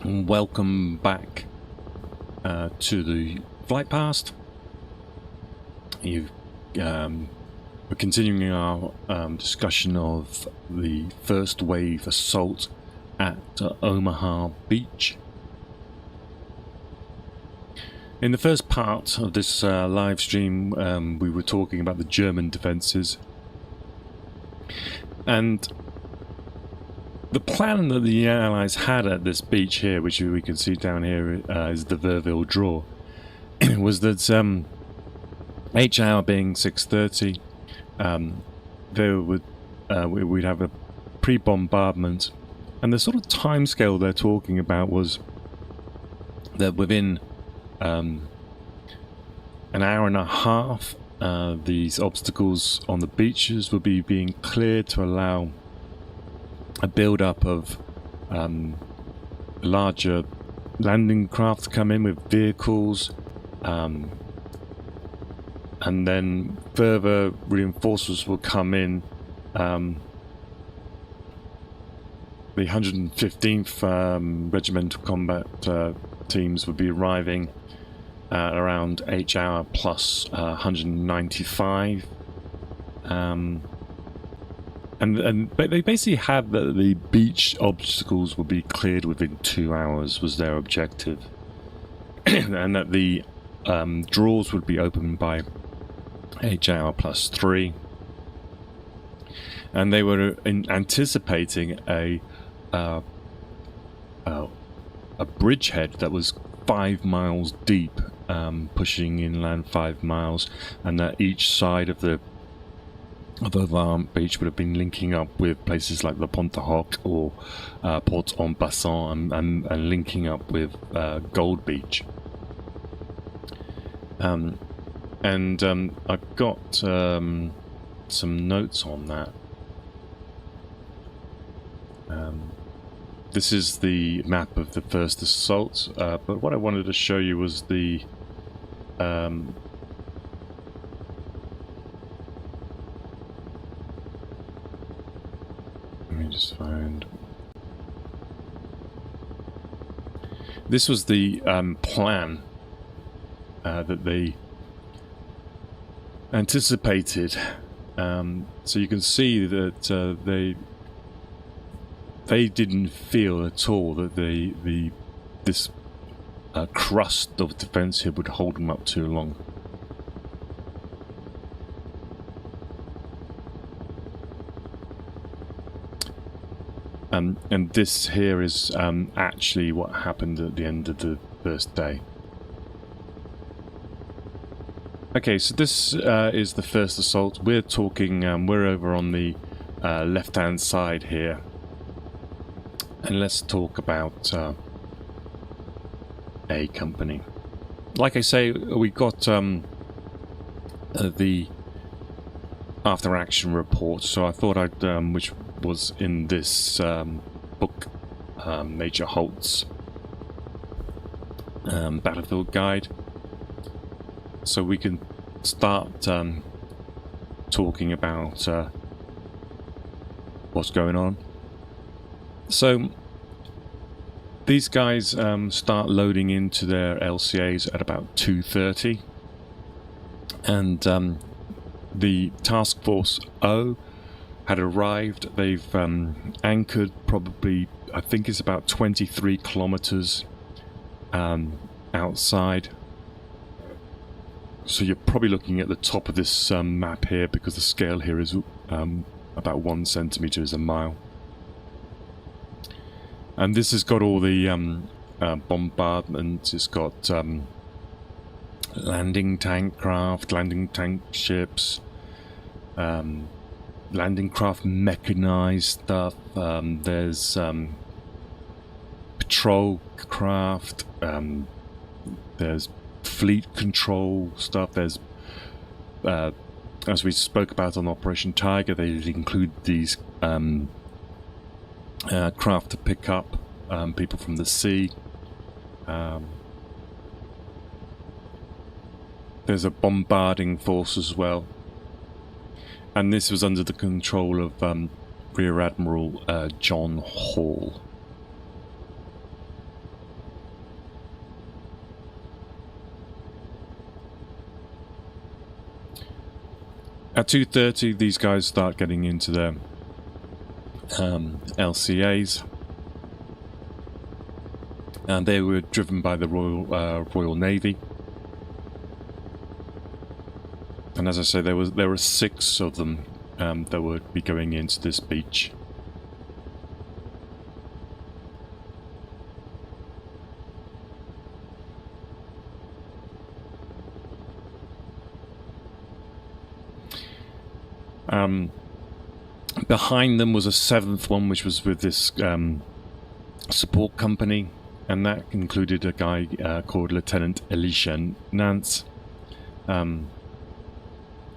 Welcome back to the flight past. We're continuing our discussion of the first wave assault at Omaha Beach. In the first part of this live stream, we were talking about the German defences, and the plan that the Allies had at this beach here, which we can see down here, is the Vierville draw, was that H hour being 6:30, we'd have a pre-bombardment, and the sort of timescale they're talking about was that within an hour and a half, these obstacles on the beaches would be being cleared to allow a build-up of larger landing craft to come in with vehicles, and then further reinforcements will come in. The 115th Regimental Combat teams would be arriving around H hour plus 195. And they basically had that the beach obstacles would be cleared within 2 hours was their objective, and that the draws would be opened by H hour plus 3, and they were anticipating a bridgehead that was 5 miles deep, pushing inland 5 miles, and that each side of the Omaha Beach would have been linking up with places like the Pont de Hoc or Port-en-Bassin, and linking up with Gold Beach. I've got some notes on that. This is the map of the first assault, but what I wanted to show you was the just find. This was the plan that they anticipated. So you can see that they didn't feel at all that this crust of defense here would hold them up too long. And this here is actually what happened at the end of the first day. Okay, so this is the first assault. We're talking, we're over on the left-hand side here. And let's talk about A Company. Like I say, we got the after-action report, so I thought I'd, which was in this book, Major Holt's Battlefield Guide. So we can start talking about what's going on. So these guys start loading into their LCAs at about 2:30, and the Task Force O had arrived. They've anchored probably, I think it's about 23 kilometers outside. So you're probably looking at the top of this map here, because the scale here is about 1 centimeter is a mile. And this has got all the bombardments. It's got landing tank craft, landing tank ships, landing craft mechanized stuff. There's patrol craft. There's fleet control stuff. There's, as we spoke about on Operation Tiger, they include these craft to pick up people from the sea. There's a bombarding force as well. And this was under the control of Rear Admiral John Hall. At 2:30, these guys start getting into their LCAs, and they were driven by the Royal Navy. And as I say, there were 6 of them that would be going into this beach. Behind them was a 7th one, which was with this support company, and that included a guy called Lieutenant Elisha Nance. I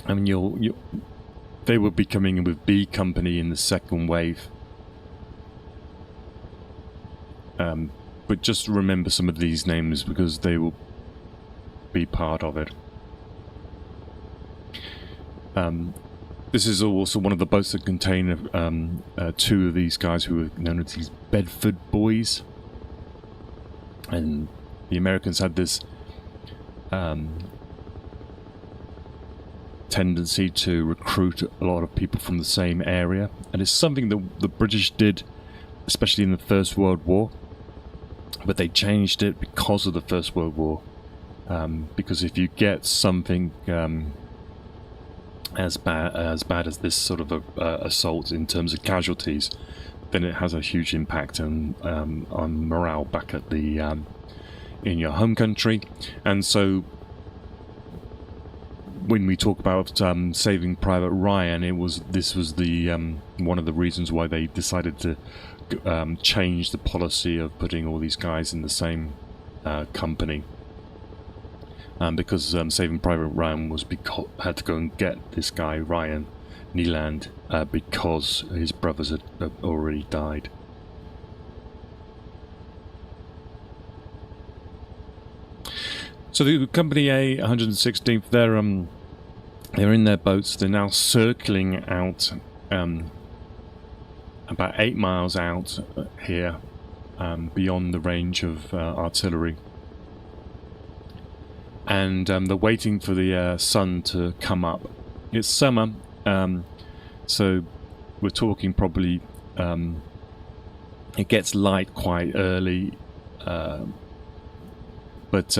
mean, they would be coming in with B Company in the 2nd wave. But just remember some of these names because they will be part of it. This is also one of the boats that contain 2 of these guys who were known as these Bedford Boys. And the Americans had this tendency to recruit a lot of people from the same area. And it's something that the British did, especially in the First World War. But they changed it because of the First World War. Because if you get something as bad as this sort of assault in terms of casualties, then it has a huge impact on morale back at the in your home country. And so when we talk about Saving Private Ryan, this was the one of the reasons why they decided to change the policy of putting all these guys in the same company. Because Saving Private Ryan had to go and get this guy Ryan Neeland because his brothers had already died. So the Company A, 116th, they're in their boats. They're now circling out about 8 miles out here, beyond the range of artillery. And they're waiting for the sun to come up. It's summer, so we're talking probably it gets light quite early, but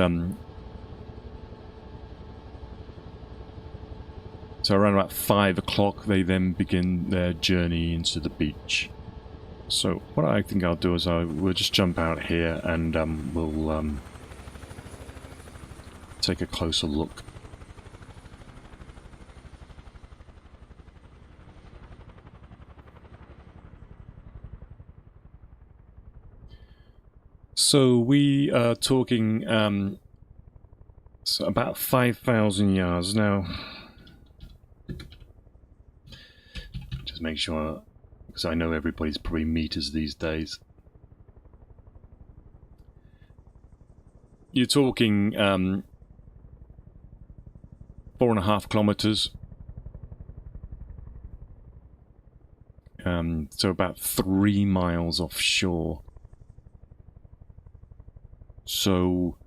so around about 5 o'clock they then begin their journey into the beach. So what I think I'll do is we'll just jump out here and we'll take a closer look. So we are talking so about 5,000 yards now. Just make sure, because I know everybody's probably meters these days. You're talking 4.5 kilometers. So about 3 miles offshore. So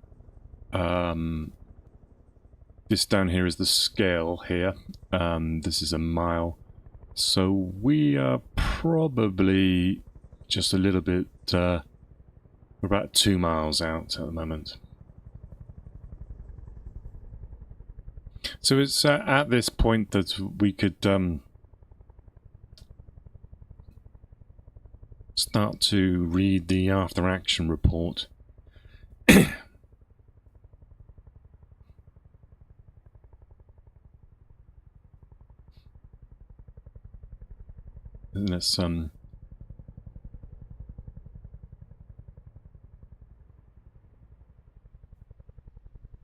this down here is the scale here. This is a mile. So we are probably just a little bit, we're about 2 miles out at the moment. So it's at this point that we could start to read the after-action report. There's some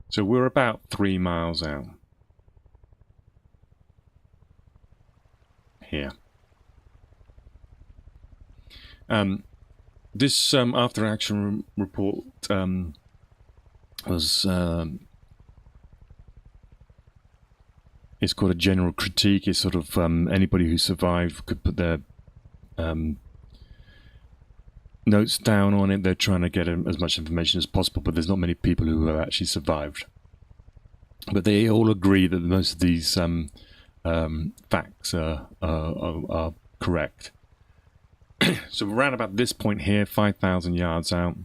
so we're about 3 miles out here. This after-action report was it's called a general critique. It's sort of anybody who survived could put their notes down on it. They're trying to get as much information as possible, but there's not many people who have actually survived. But they all agree that most of these facts are correct. So around about this point here, 5,000 yards out,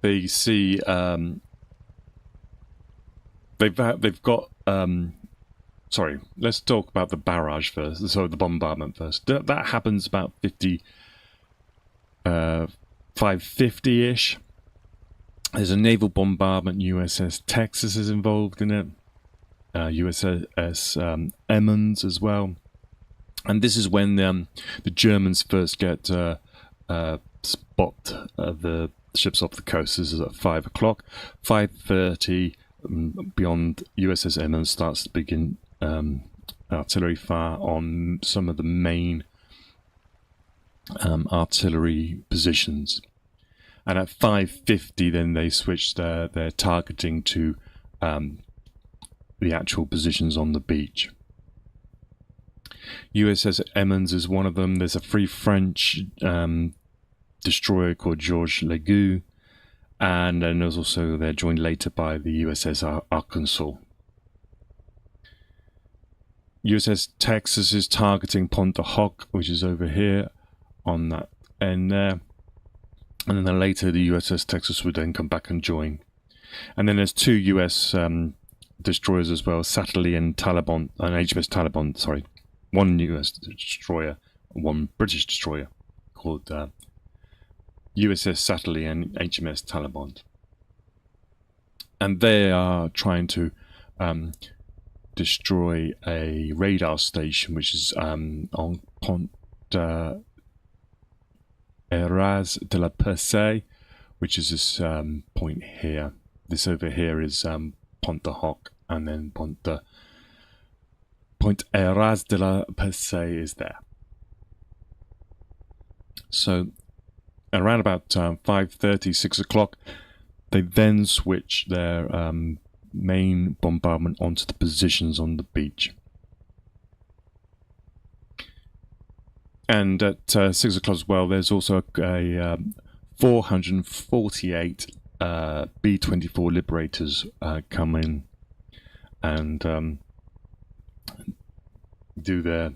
they see they've got sorry, let's talk about the barrage first. So the bombardment first. That happens about 550-ish. There's a naval bombardment. USS Texas is involved in it. USS Emmons as well. And this is when the Germans first get spot the ships off the coast. This is at 5 o'clock. 5:30, beyond USS Emmons starts to begin artillery fire on some of the main artillery positions. And at 5:50, then they switch their targeting to the actual positions on the beach. USS Emmons is one of them. There's a Free French destroyer called Georges Legoux, and then there's also, they're joined later by the USS Arkansas. USS Texas is targeting Pointe du Hoc, which is over here on that end there. And then later the USS Texas would then come back and join. And then there's two US destroyers as well, Satterley and Taliban, and HMS Taliban, sorry. One US destroyer, one British destroyer called USS Satterley and HMS Taliban. And they are trying to destroy a radar station which is on Pont Eraz de la Percée, which is this point here. This over here is Pont du Hoc, and then Point Eraz de la Percée is there. So around about 5:30, 6 o'clock, they then switch their main bombardment onto the positions on the beach. And at 6 o'clock as well, there's also a 448 B-24 Liberators come in and do their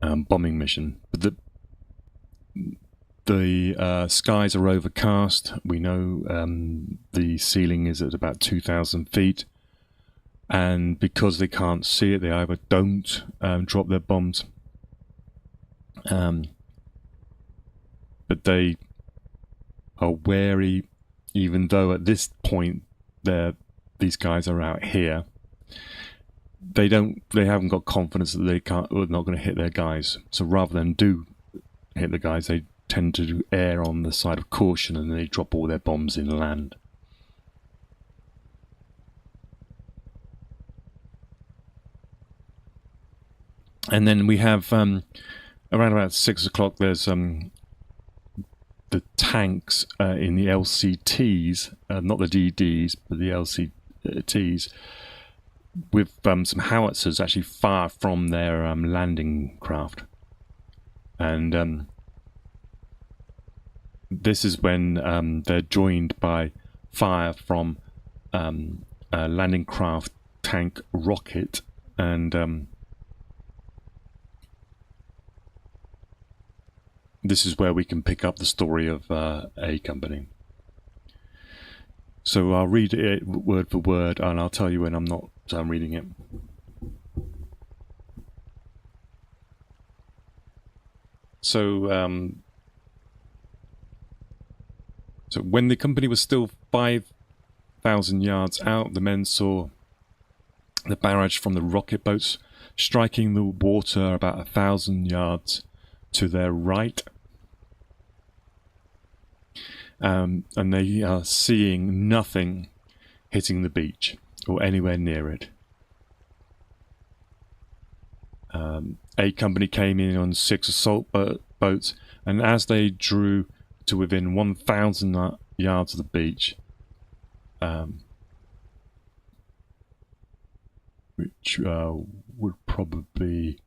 bombing mission. But the skies are overcast. We know the ceiling is at about 2,000 feet. And because they can't see it, they either don't drop their bombs. But they are wary, even though at this point these guys are out here. They haven't got confidence that they're not going to hit their guys. So rather than do hit the guys, they tend to err on the side of caution, and they drop all their bombs inland. And then we have around about 6 o'clock. There's the tanks in the LCTs, not the DDs, but the LCTs, with some howitzers actually fire from their landing craft. And this is when they're joined by fire from a landing craft tank rocket, and this is where we can pick up the story of A Company. So I'll read it word for word, and I'll tell you when I'm not reading it. So, so when the company was still 5,000 yards out, the men saw the barrage from the rocket boats striking the water about 1,000 yards to their right. And they are seeing nothing hitting the beach or anywhere near it. A Company came in on 6 assault boats, and as they drew to within 1,000 yards of the beach, which would probably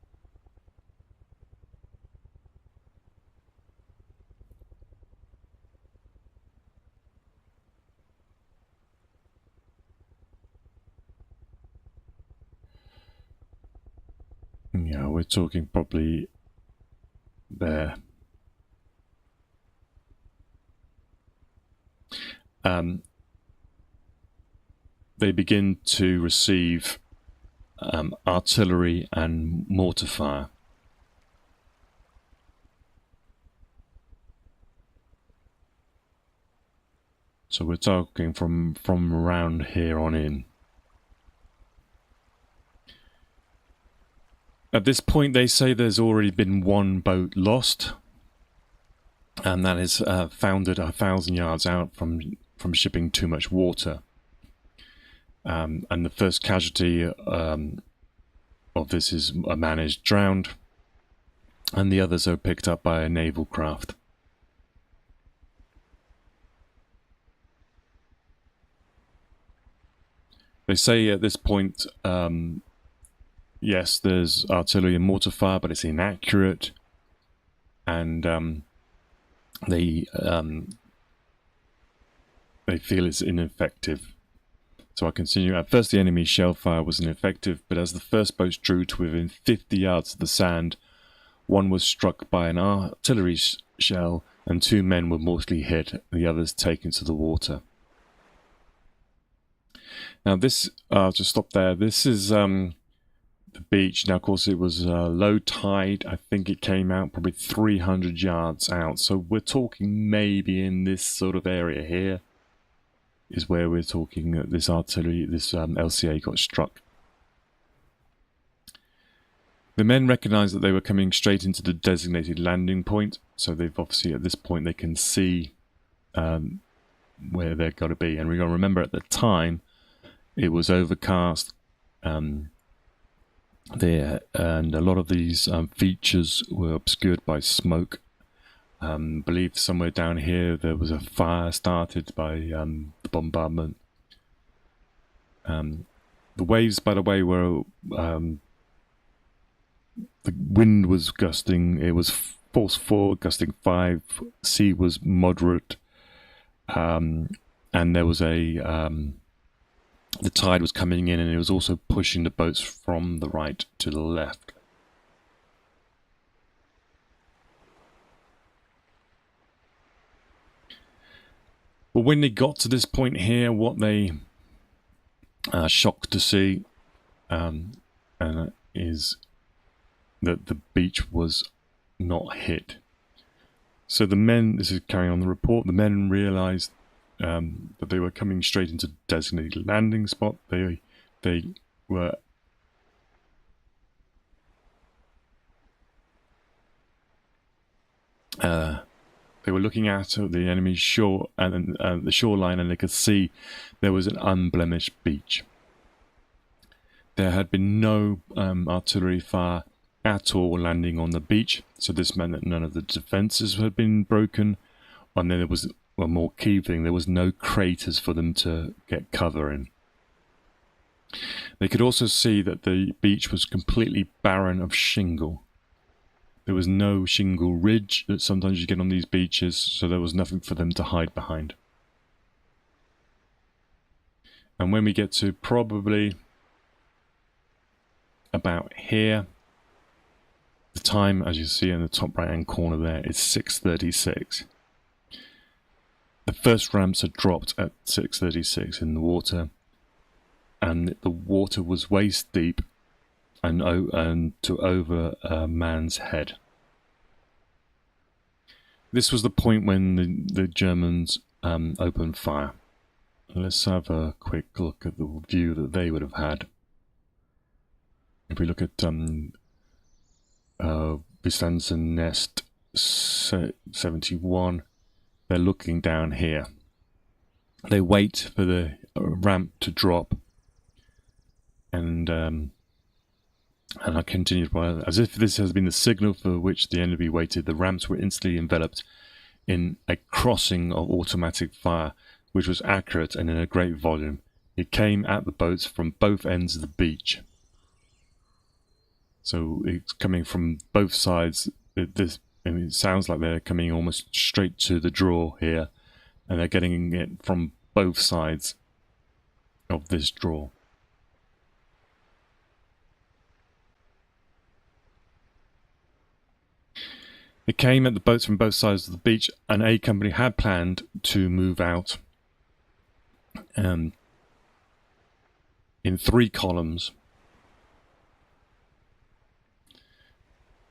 Yeah, we're talking probably there. They begin to receive artillery and mortar fire. So we're talking from around here on in. At this point, they say there's already been one boat lost, and that is foundered 1,000 yards out from shipping too much water. And the first casualty of this is a man is drowned, and the others are picked up by a naval craft. They say at this point, yes, there's artillery and mortar fire, but it's inaccurate, and they feel it's ineffective. So I continue. At first, the enemy's shell fire was ineffective, but as the first boats drew to within 50 yards of the sand, one was struck by an artillery shell, and 2 men were mortally hit, the others taken to the water. Now this, I'll just stop there. This is the beach. Now, of course, it was low tide. I think it came out probably 300 yards out. So we're talking maybe in this sort of area here is where we're talking this artillery, this LCA got struck. The men recognized that they were coming straight into the designated landing point. So they've obviously, at this point, they can see where they've got to be. And we've got to remember at the time, it was overcast there, and a lot of these features were obscured by smoke. I believe somewhere down here there was a fire started by the bombardment. The waves, by the way, were the wind was gusting. It was force 4, gusting 5. Sea was moderate, and there was a the tide was coming in, and it was also pushing the boats from the right to the left. But when they got to this point here, what they are shocked to see is that the beach was not hit. So the men, this is carrying on the report, the men realized that they were coming straight into designated landing spot. They were looking at the enemy's shore and the shoreline, and they could see there was an unblemished beach. There had been no artillery fire at all landing on the beach, so this meant that none of the defences had been broken, and then there was one more key thing, there was no craters for them to get cover in. They could also see that the beach was completely barren of shingle. There was no shingle ridge that sometimes you get on these beaches, so there was nothing for them to hide behind. And when we get to probably about here, the time, as you see in the top right hand corner there, is 6:36. The first ramps had dropped at 6:36 in the water, and the water was waist deep and to over a man's head. This was the point when the Germans opened fire. Let's have a quick look at the view that they would have had. If we look at Widerstandsnest 71, they're looking down here. They wait for the ramp to drop, and I continued as if this has been the signal for which the enemy waited. The ramps were instantly enveloped in a crossing of automatic fire, which was accurate and in a great volume. It came at the boats from both ends of the beach. So it's coming from both sides. It sounds like they're coming almost straight to the draw here, and they're getting it from both sides of this draw. It came at the boats from both sides of the beach, and A Company had planned to move out in 3 columns.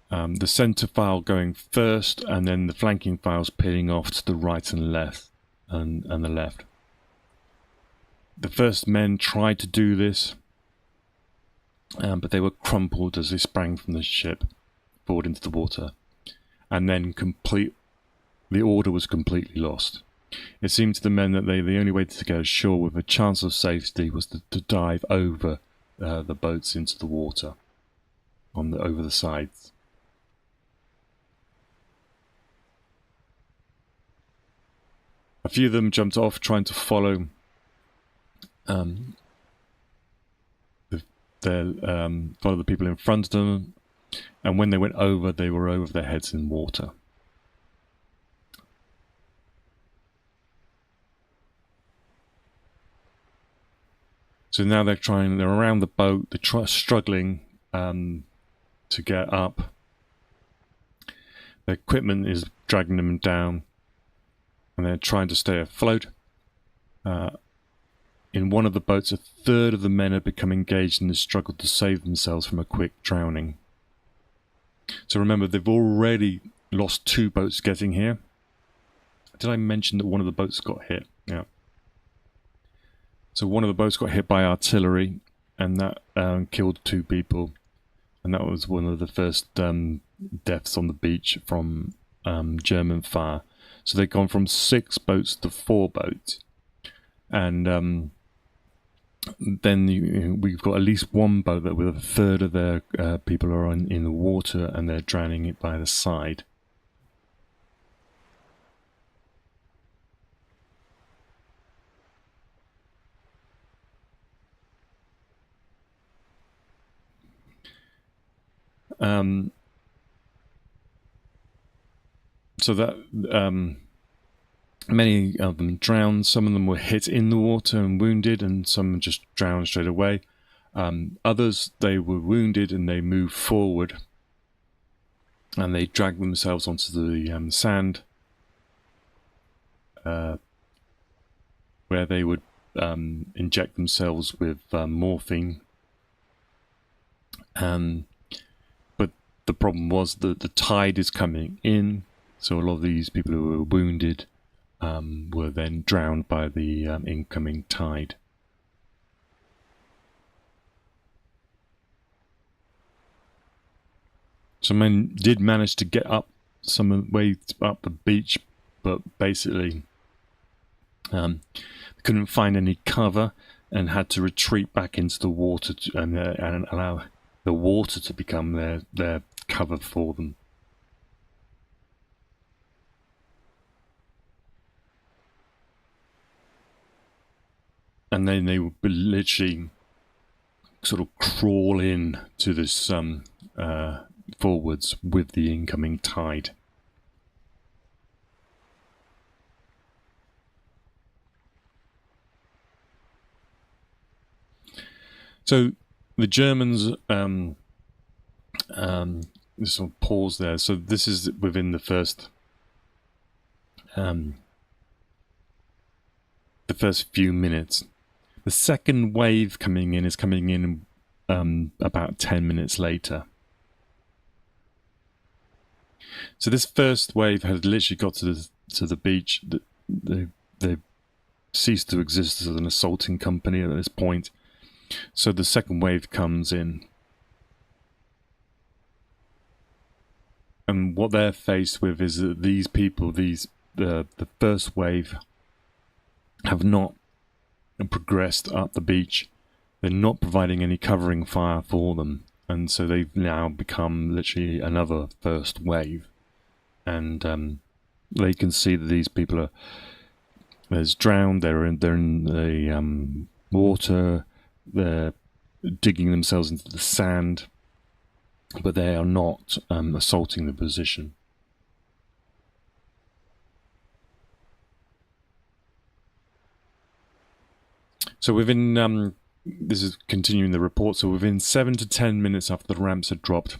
The centre file going first, and then the flanking files peeling off to the right and left, and the left. The first men tried to do this, but they were crumpled as they sprang from the ship forward into the water, and then the order was completely lost. It seemed to the men that the only way to get ashore with a chance of safety was to dive over the boats into the water over the sides. A few of them jumped off, trying to follow follow the people in front of them, and when they went over, they were over their heads in water. So now they're around the boat, they're struggling to get up. Their equipment is dragging them down, and they're trying to stay afloat. In one of the boats, a third of the men had become engaged in the struggle to save themselves from a quick drowning. So remember, they've already lost 2 boats getting here. Did I mention that one of the boats got hit? Yeah. So one of the boats got hit by artillery, and that killed 2 people. And that was one of the first deaths on the beach from German fire. So they've gone from 6 boats to 4 boats. And then we've got at least 1 boat that with a third of their people are in the water, and they're drowning it by the side. So that many of them drowned. Some of them were hit in the water and wounded, and some just drowned straight away. Others, they were wounded and they moved forward, and they dragged themselves onto the sand, where they would inject themselves with morphine. But the problem was that the tide is coming in, so a lot of these people who were wounded were then drowned by the incoming tide. Some men did manage to get up some way up the beach, but basically couldn't find any cover and had to retreat back into the water and allow the water to become their cover for them. And then they would literally sort of crawl in to this forwards with the incoming tide. So the Germans, this will pause there. So this is within the first few minutes. The second wave is coming in about 10 minutes later. So this first wave had literally got to the beach. They ceased to exist as an assaulting company at this point. So the second wave comes in. And what they're faced with is that these people, the first wave, have not progressed up the beach. They're not providing any covering fire for them, and so they've now become literally another first wave. And they can see that these people are drowned. They're in the water. They're digging themselves into the sand, but they are not assaulting the position. So within, this is continuing the report, so within 7 to 10 minutes after the ramps had dropped,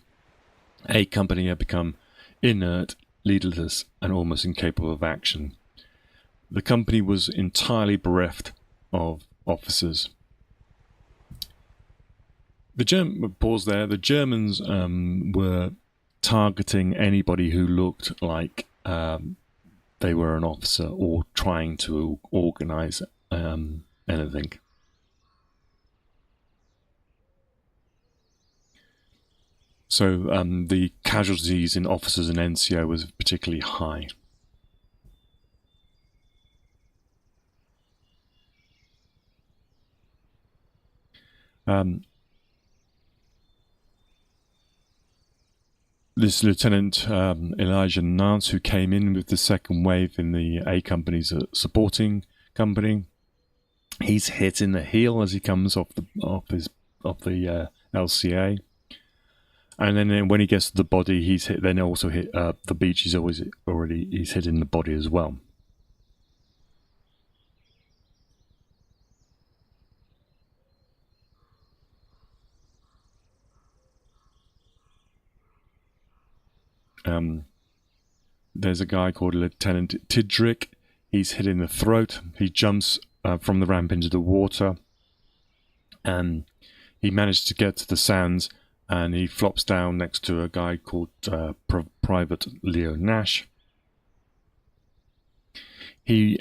A Company had become inert leaderless and almost incapable of action. The company was entirely bereft of officers. Pause there. The Germans were targeting anybody who looked like they were an officer or trying to organize anything. So the casualties in officers and NCO was particularly high. This Lieutenant Elijah Nance, who came in with the second wave in the A Company's supporting company, he's hit in the heel as he comes off the LCA, and then when he gets to the body, he's hit. Then also hit the beach. He's hit in the body as well. There's a guy called Lieutenant Tidrick. He's hit in the throat. He jumps from the ramp into the water, and he managed to get to the sands, and he flops down next to a guy called Private Leo Nash. He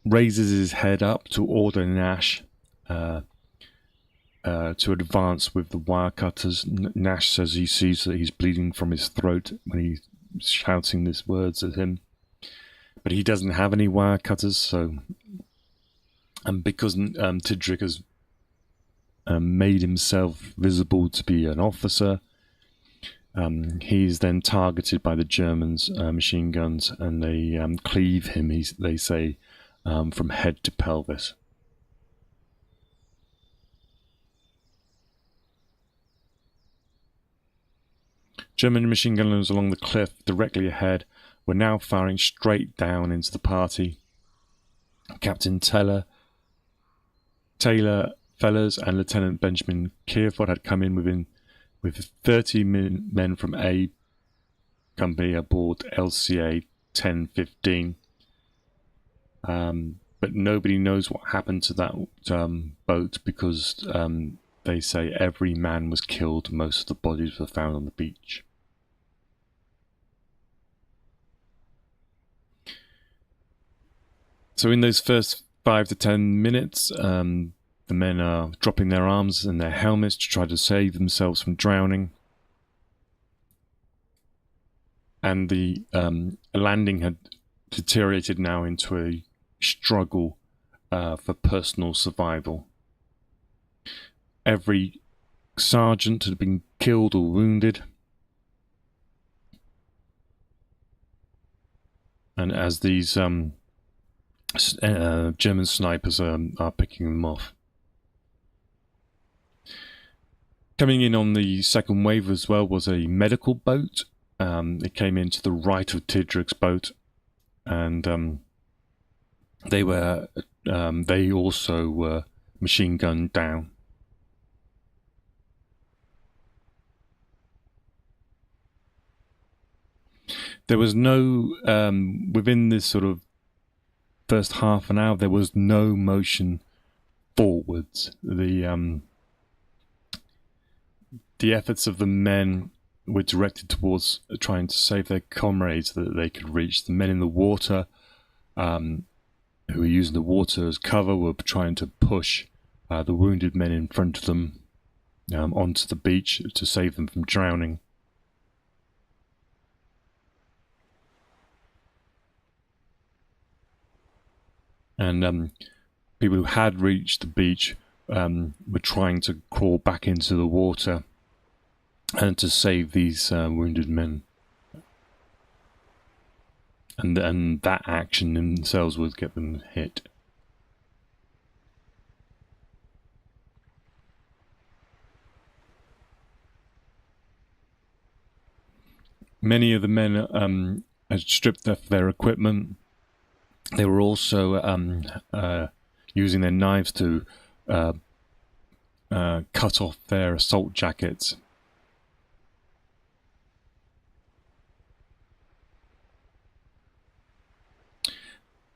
raises his head up to order Nash to advance with the wire cutters. Nash says he sees that he's bleeding from his throat when he's shouting these words at him, but he doesn't have any wire cutters. So, and because Tidrick has made himself visible to be an officer, he's then targeted by the Germans' machine guns, and they cleave him. They say from head to pelvis. German machine gunners along the cliff directly ahead were now firing straight down into the party. Captain Taylor Fellers and Lieutenant Benjamin Kearford had come in with 30 men from A Company aboard LCA 1015. But nobody knows what happened to that boat, because they say every man was killed. Most of the bodies were found on the beach. So in those first 5 to 10 minutes, the men are dropping their arms and their helmets to try to save themselves from drowning. And the landing had deteriorated now into a struggle for personal survival. Every sergeant had been killed or wounded. And as these German snipers are picking them off. Coming in on the second wave as well was a medical boat. It came in to the right of Tidrick's boat, and they also were machine gunned down. There was no within this sort of first half an hour, there was no motion forwards. The efforts of the men were directed towards trying to save their comrades that they could reach. The men in the water, who were using the water as cover, were trying to push the wounded men in front of them onto the beach to save them from drowning. And people who had reached the beach were trying to crawl back into the water and to save these wounded men. And that action themselves would get them hit. Many of the men had stripped off their equipment. They were also using their knives to cut off their assault jackets.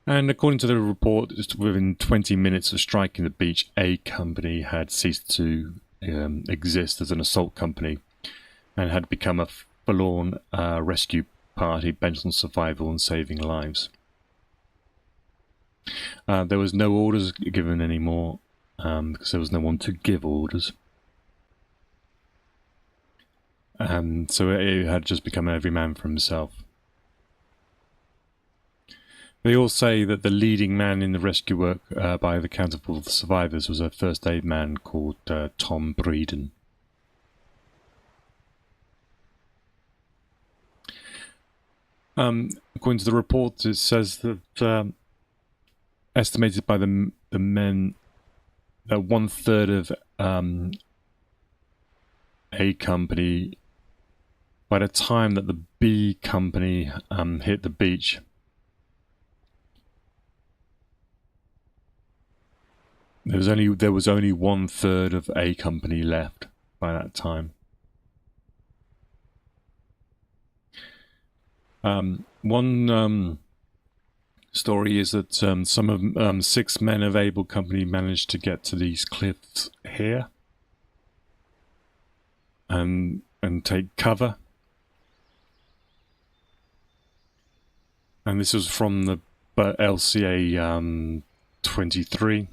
And according to the report, just within 20 minutes of striking the beach, A Company had ceased to exist as an assault company and had become a forlorn rescue party bent on survival and saving lives. There was no orders given anymore because there was no one to give orders. So it had just become every man for himself. They all say that the leading man in the rescue work by the account of all the survivors was a first aid man called Tom Breeden. According to the report, it says that estimated by the men that 1/3 of A Company, by the time that the B Company hit the beach, there was only 1/3 of A Company left by that time. One story is that some of 6 men of Able Company managed to get to these cliffs here and take cover. And this was from the LCA 23.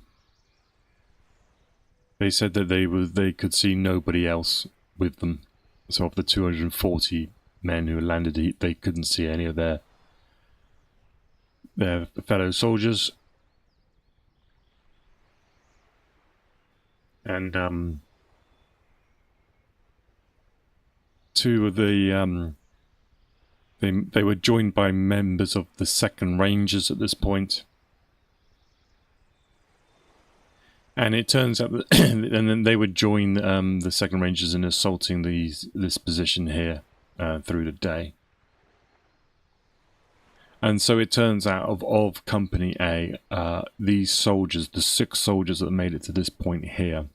They said that they could see nobody else with them. So of the 240 men who landed, they couldn't see any of their fellow soldiers. And two of the they were joined by members of the 2nd Rangers at this point. And it turns out that and then they would join the 2nd Rangers in assaulting this position here through the day. And so it turns out of Company A, these soldiers, the 6 soldiers that made it to this point here,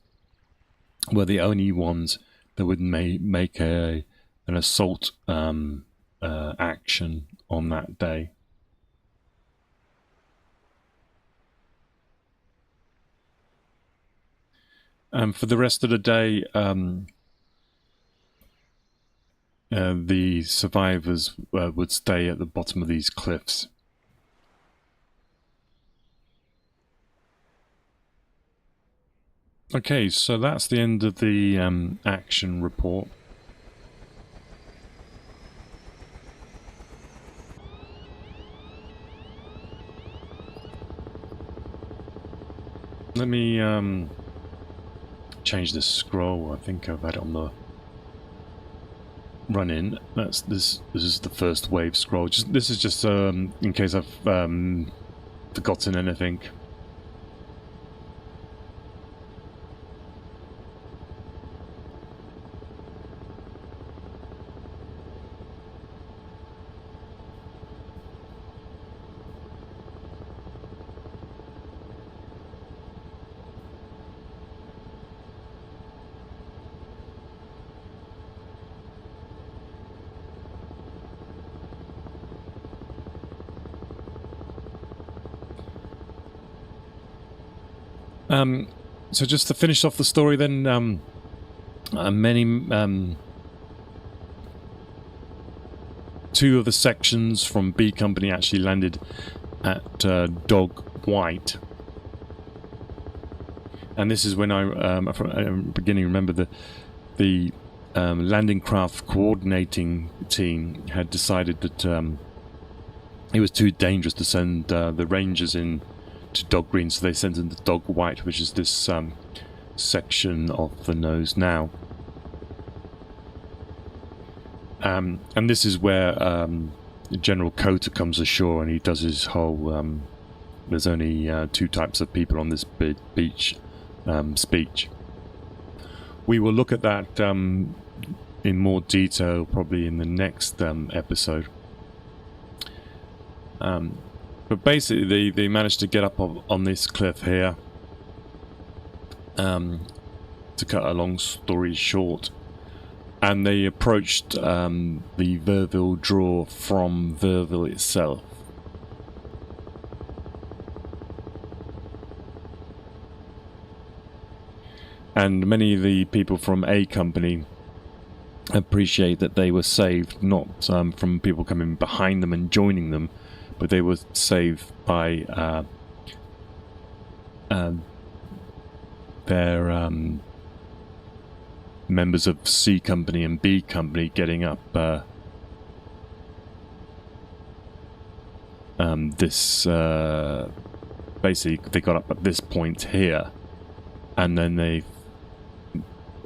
were the only ones that would make an assault action on that day. For the rest of the day, the survivors would stay at the bottom of these cliffs. Okay, so that's the end of the action report. Let me change this scroll. I think I've had it on the run in. This is the first wave scroll. This is just in case I've forgotten anything. So just to finish off the story then, two of the sections from B Company actually landed at Dog White. And this is when I, from the beginning, remember the landing craft coordinating team had decided that it was too dangerous to send the Rangers in to Dog Green, so they sent in the Dog White, which is this section of the nose now. And this is where General Cota comes ashore, and he does his whole there's only 2 types of people on this beach speech. We will look at that in more detail probably in the next episode. But basically, they managed to get up on this cliff here. To cut a long story short, and they approached the Vierville draw from Vierville itself. And many of the people from A Company appreciate that they were saved, not from people coming behind them and joining them, but they were saved by their members of C Company and B Company getting up this basically they got up at this point here, and then they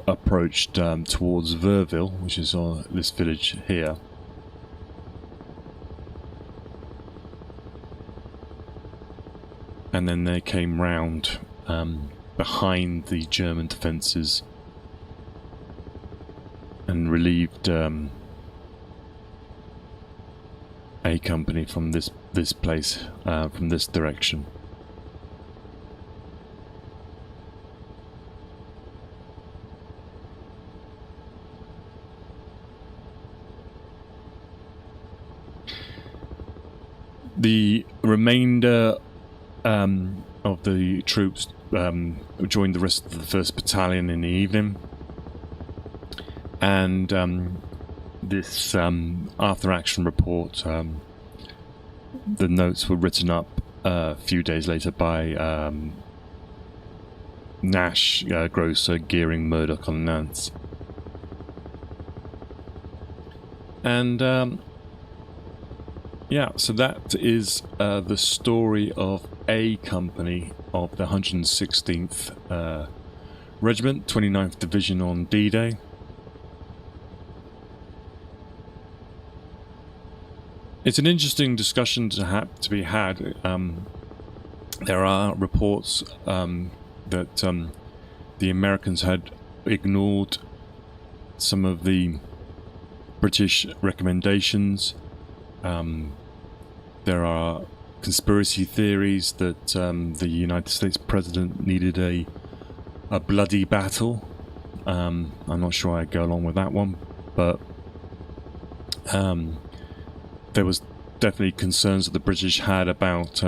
approached towards Vierville, which is on this village here. And then they came round behind the German defences and relieved A Company from this place, from this direction. The remainder of the troops joined the rest of the 1st Battalion in the evening, and this after-action report, the notes were written up a few days later by Nash, Grosser, Gearing, Murdoch on Nance. And yeah, so that is the story of A Company of the 116th Regiment, 29th Division on D-Day. It's an interesting discussion to be had. There are reports that the Americans had ignored some of the British recommendations. There are conspiracy theories that the United States President needed a bloody battle. I'm not sure I'd go along with that one, but there was definitely concerns that the British had about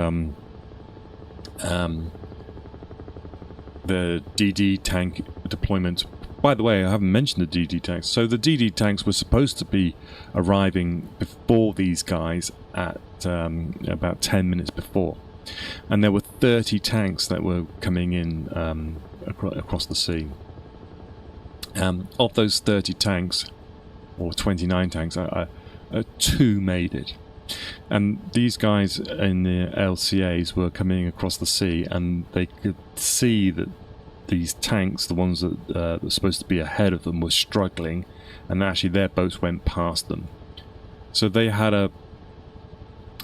the DD tank deployment. By the way, I haven't mentioned the DD tanks. So the DD tanks were supposed to be arriving before these guys at about 10 minutes before. And there were 30 tanks that were coming in across the sea. Of those 30 tanks, or 29 tanks, 2 made it. And these guys in the LCAs were coming across the sea, and they could see that these tanks, the ones that were supposed to be ahead of them, were struggling, and actually their boats went past them. So they had a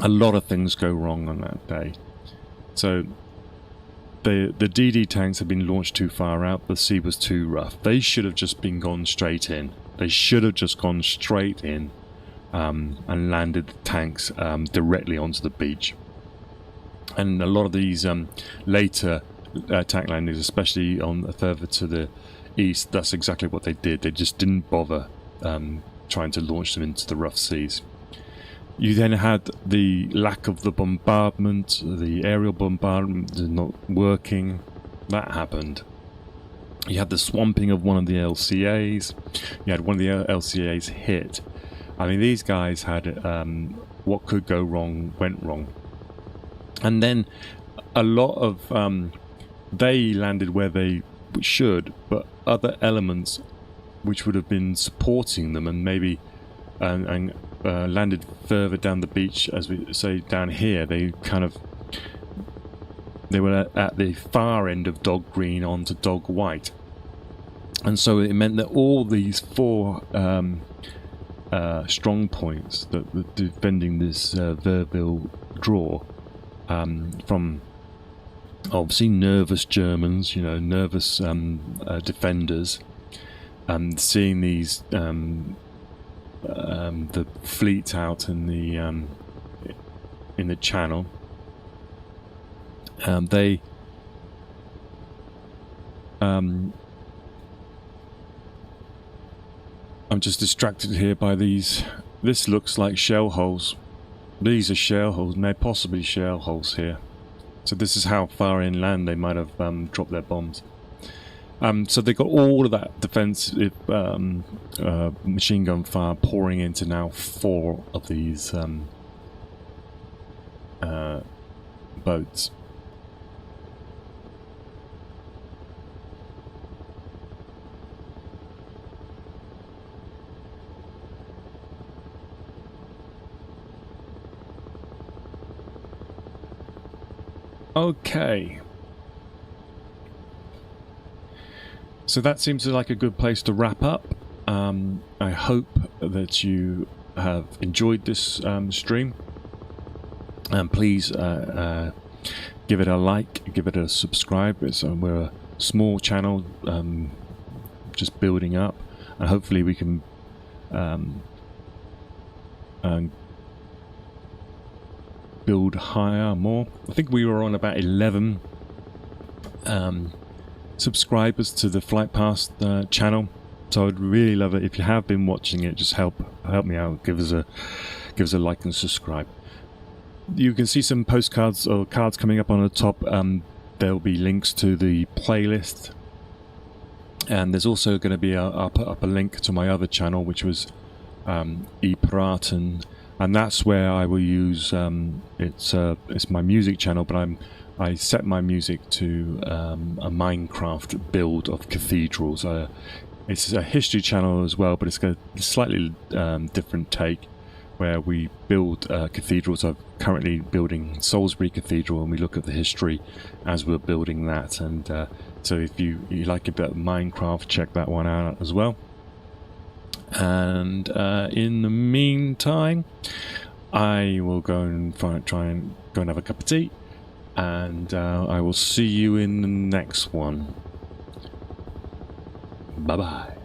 lot of things go wrong on that day. So the DD tanks had been launched too far out. The sea was too rough. They should have just been gone straight in. They should have just gone straight in and landed the tanks directly onto the beach. And a lot of these later attack landings, especially on further to the east, that's exactly what they did. They just didn't bother trying to launch them into the rough seas. You then had the lack of the bombardment, the aerial bombardment not working. That happened. You had the swamping of one of the LCAs. You had one of the LCAs hit. I mean, these guys had what could go wrong went wrong. And then a lot of they landed where they should, but other elements which would have been supporting them and maybe landed further down the beach, as we say down here, they were at the far end of Dog Green onto Dog White. And so it meant that all these 4 strong points that were defending this Vierville draw from obviously nervous Germans, nervous defenders, and seeing these the fleet out in the channel, they I'm just distracted here by these. This looks like shell holes. These are shell holes, and they're possibly shell holes here. So this is how far inland they might have dropped their bombs. So they got all of that defensive machine gun fire pouring into now 4 of these boats. Okay. So that seems like a good place to wrap up. I hope that you have enjoyed this stream. And please give it a like, give it a subscribe. We're a small channel, just building up. And hopefully we can build higher, more. I think we were on about 11 subscribers to the Flight Past channel, so I'd really love it if you have been watching it. Just help me out. Give us a like and subscribe. You can see some postcards or cards coming up on the top. There'll be links to the playlist, and there's also going to be I'll put up a link to my other channel, which was ePiraten, and that's where I will use it's my music channel, but I set my music to a Minecraft build of cathedrals. It's a history channel as well, but it's got a slightly different take, where we build cathedrals. I'm currently building Salisbury Cathedral, and we look at the history as we're building that. And so if you like a bit of Minecraft, check that one out as well. And in the meantime, I will go and try and go and have a cup of tea. And I will see you in the next one. Bye-bye.